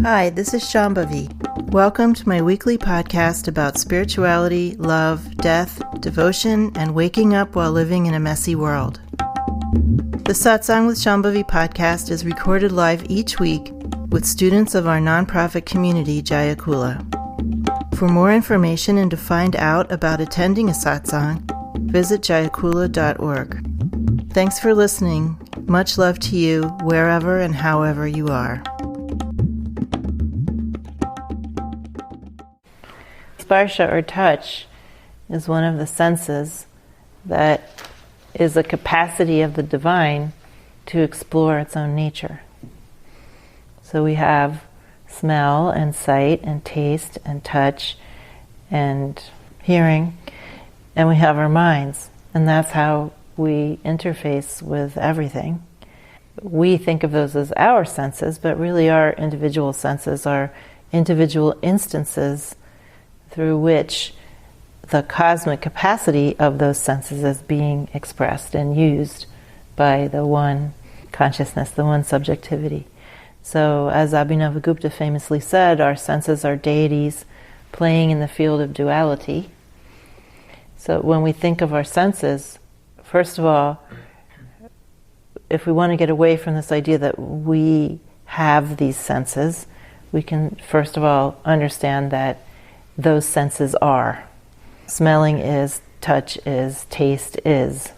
Hi, this is Shambhavi. Welcome to my weekly podcast about spirituality, love, death, devotion, and waking up while living in a messy world. The Satsang with Shambhavi podcast is recorded live each week with students of our nonprofit community, Jayakula. For more information and to find out about attending a satsang, visit jayakula.org. Thanks for listening. Much love to you, wherever and however you are. Sparsha or touch is one of the senses that is a capacity of the divine to explore its own nature. So we have smell and sight and taste and touch and hearing, and we have our minds, and that's how we interface with everything. We think of those as our senses, but really our individual senses are individual instances through which the cosmic capacity of those senses is being expressed and used by the one consciousness, the one subjectivity. So, as Abhinavagupta famously said, our senses are deities playing in the field of duality. So when we think of our senses, first of all, if we want to get away from this idea that we have these senses, we can first of all understand that those senses are. Smelling is, touch is, taste is,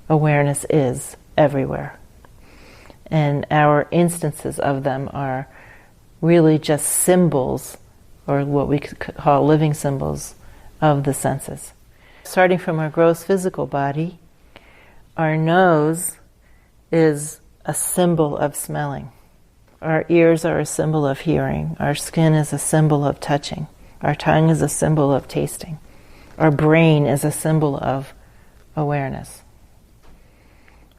awareness is everywhere. And our instances of them are really just symbols, or what we could call living symbols of the senses. Starting from our gross physical body, our nose is a symbol of smelling. Our ears are a symbol of hearing. Our skin is a symbol of touching. Our tongue is a symbol of tasting. Our brain is a symbol of awareness.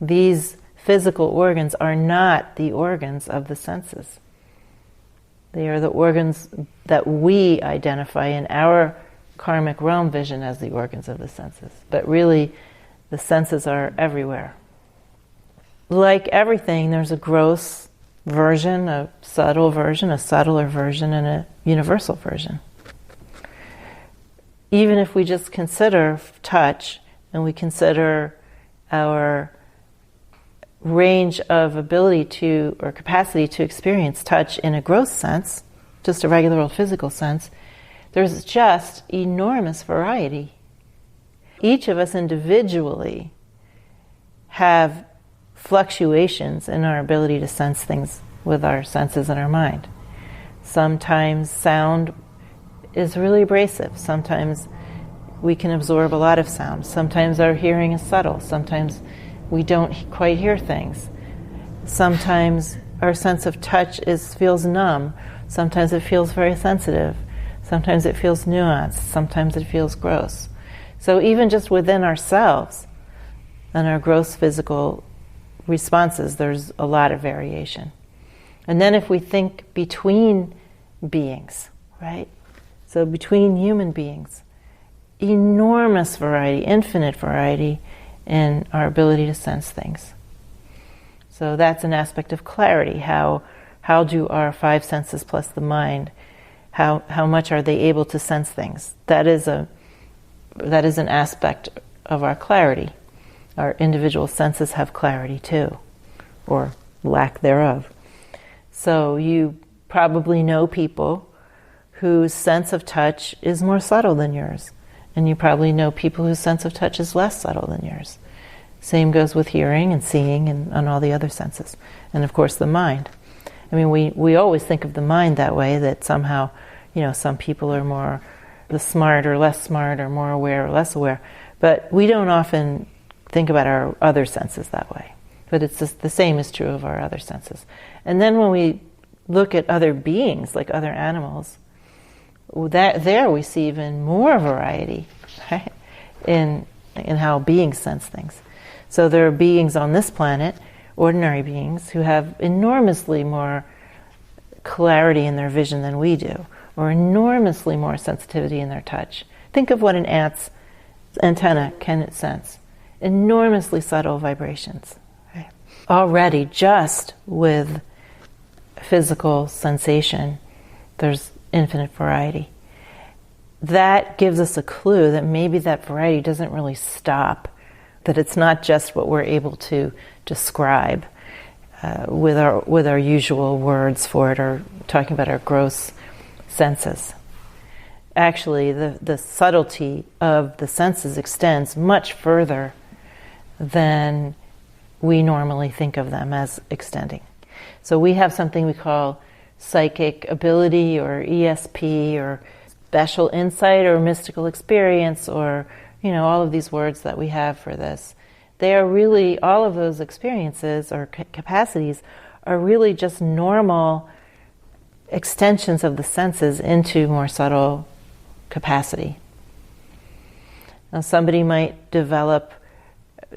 These physical organs are not the organs of the senses. They are the organs that we identify in our karmic realm vision as the organs of the senses. But really, the senses are everywhere. Like everything, there's a gross version, a subtle version, a subtler version, and a universal version. Even if we just consider touch and we consider our range of ability to, or capacity to experience touch in a gross sense, just a regular old physical sense, there's just enormous variety. Each of us individually have fluctuations in our ability to sense things with our senses and our mind. Sometimes sound is really abrasive. Sometimes we can absorb a lot of sound. Sometimes our hearing is subtle. Sometimes we don't quite hear things. Sometimes our sense of touch feels numb. Sometimes it feels very sensitive. Sometimes it feels nuanced. Sometimes it feels gross. So even just within ourselves and our gross physical responses, there's a lot of variation. And then if we think between beings, right? So between human beings, enormous variety, infinite variety in our ability to sense things. So that's an aspect of clarity. How do our five senses plus the mind, how much are they able to sense things? That is an aspect of our clarity. Our individual senses have clarity too, or lack thereof. So you probably know people whose sense of touch is more subtle than yours. And you probably know people whose sense of touch is less subtle than yours. Same goes with hearing and seeing and all the other senses. And of course the mind. I mean, we always think of the mind that way, that somehow, some people are more smart or less smart, or more aware or less aware. But we don't often think about our other senses that way. But it's just the same is true of our other senses. And then when we look at other beings, like other animals, there we see even more variety, right? in how beings sense things. So there are beings on this planet, ordinary beings, who have enormously more clarity in their vision than we do, or enormously more sensitivity in their touch. Think of what an ant's antenna can sense. Enormously subtle vibrations. Right? Already, just with physical sensation. There's infinite variety. That gives us a clue that maybe that variety doesn't really stop, that it's not just what we're able to describe with our usual words for it, or talking about our gross senses. Actually, the subtlety of the senses extends much further than we normally think of them as extending. So we have something we call psychic ability, or ESP, or special insight, or mystical experience, or all of these words that we have for this. They are really, all of those experiences or capacities are really just normal extensions of the senses into more subtle capacity. Now, somebody might develop,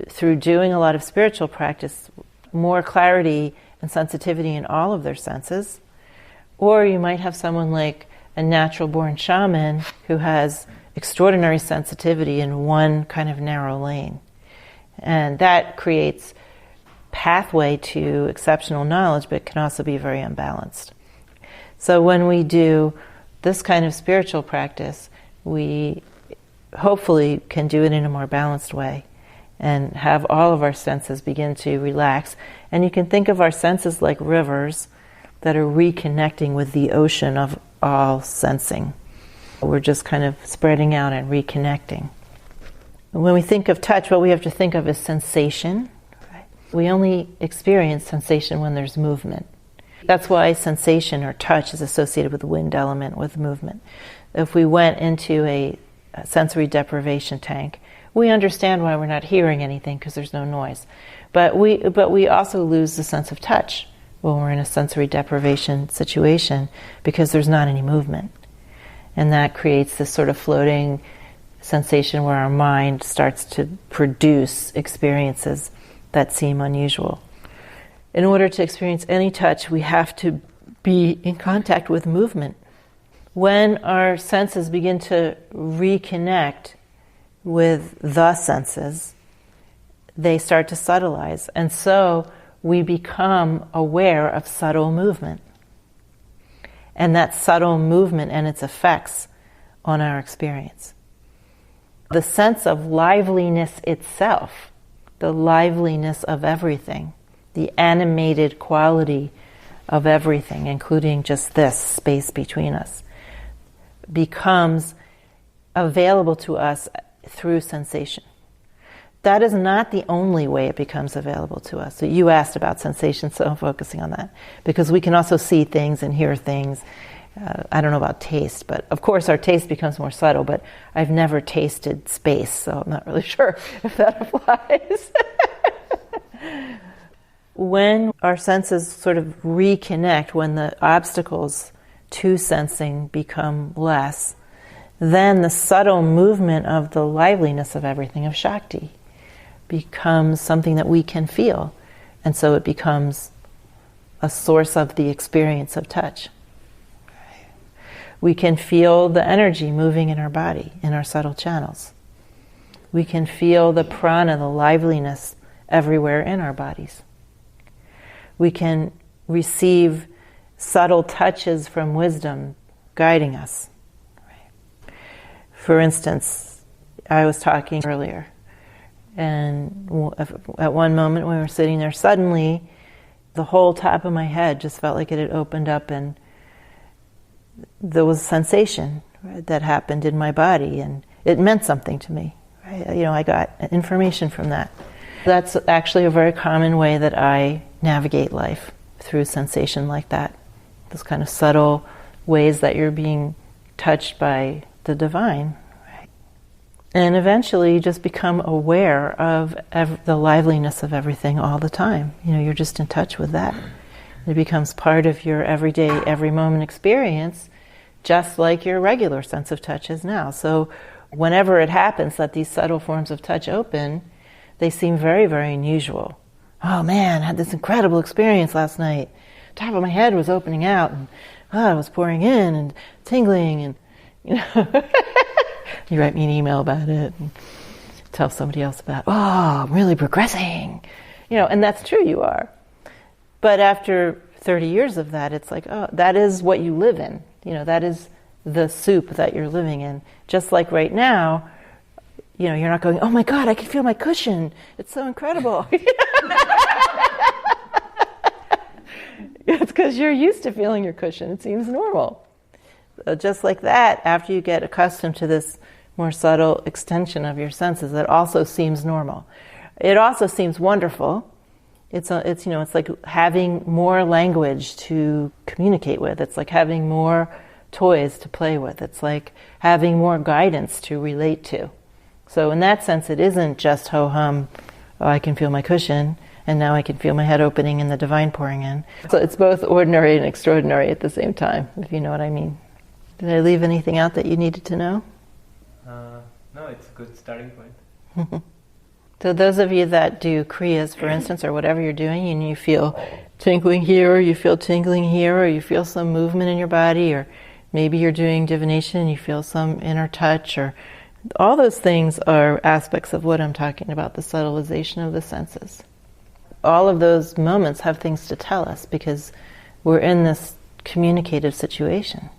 through doing a lot of spiritual practice, more clarity and sensitivity in all of their senses. Or you might have someone like a natural-born shaman who has extraordinary sensitivity in one kind of narrow lane. And that creates pathway to exceptional knowledge, but can also be very unbalanced. So when we do this kind of spiritual practice, we hopefully can do it in a more balanced way and have all of our senses begin to relax. And you can think of our senses like rivers that are reconnecting with the ocean of all sensing. We're just kind of spreading out and reconnecting. When we think of touch, what we have to think of is sensation. Right? We only experience sensation when there's movement. That's why sensation or touch is associated with the wind element, with movement. If we went into a sensory deprivation tank, we understand why we're not hearing anything, because there's no noise. But we also lose the sense of touch when we're in a sensory deprivation situation, because there's not any movement. And that creates this sort of floating sensation where our mind starts to produce experiences that seem unusual. In order to experience any touch, we have to be in contact with movement. When our senses begin to reconnect with the senses, they start to subtleize. And so we become aware of subtle movement. And that subtle movement and its effects on our experience. The sense of liveliness itself, the liveliness of everything, the animated quality of everything, including just this space between us, becomes available to us through sensation. That is not the only way it becomes available to us. So you asked about sensation, so I'm focusing on that. Because we can also see things and hear things. I don't know about taste, but of course our taste becomes more subtle, but I've never tasted space, so I'm not really sure if that applies. When our senses sort of reconnect, when the obstacles to sensing become less, then the subtle movement of the liveliness of everything, of Shakti, becomes something that we can feel. And so it becomes a source of the experience of touch. We can feel the energy moving in our body, in our subtle channels. We can feel the prana, the liveliness, everywhere in our bodies. We can receive subtle touches from wisdom guiding us. For instance, I was talking earlier, and at one moment when we were sitting there, suddenly the whole top of my head just felt like it had opened up, and there was a sensation, right, that happened in my body, and it meant something to me. Right? I got information from that. That's actually a very common way that I navigate life, through sensation like that. Those kind of subtle ways that you're being touched by the divine. Right? And eventually you just become aware of the liveliness of everything all the time. You're just in touch with that. It becomes part of your everyday, every moment experience, just like your regular sense of touch is now. So whenever it happens that these subtle forms of touch open, they seem very, very unusual. Oh man, I had this incredible experience last night. Top of my head was opening out, and it was pouring in and tingling, and you write me an email about it and tell somebody else about, I'm really progressing. And that's true, you are. But after 30 years of that, it's like, oh, that is what you live in. That is the soup that you're living in. Just like right now, you're not going, oh my God, I can feel my cushion. It's so incredible. It's because you're used to feeling your cushion. It seems normal. So just like that, after you get accustomed to this more subtle extension of your senses, it also seems normal. It also seems wonderful. It's like having more language to communicate with. It's like having more toys to play with. It's like having more guidance to relate to. So in that sense, it isn't just ho-hum, oh, I can feel my cushion, and now I can feel my head opening and the divine pouring in. So it's both ordinary and extraordinary at the same time, if you know what I mean. Did I leave anything out that you needed to know? No, it's a good starting point. So those of you that do Kriyas, for instance, or whatever you're doing, and you feel tingling here, or you feel tingling here, or you feel some movement in your body, or maybe you're doing divination and you feel some inner touch, or all those things are aspects of what I'm talking about, the subtilization of the senses. All of those moments have things to tell us because we're in this communicative situation.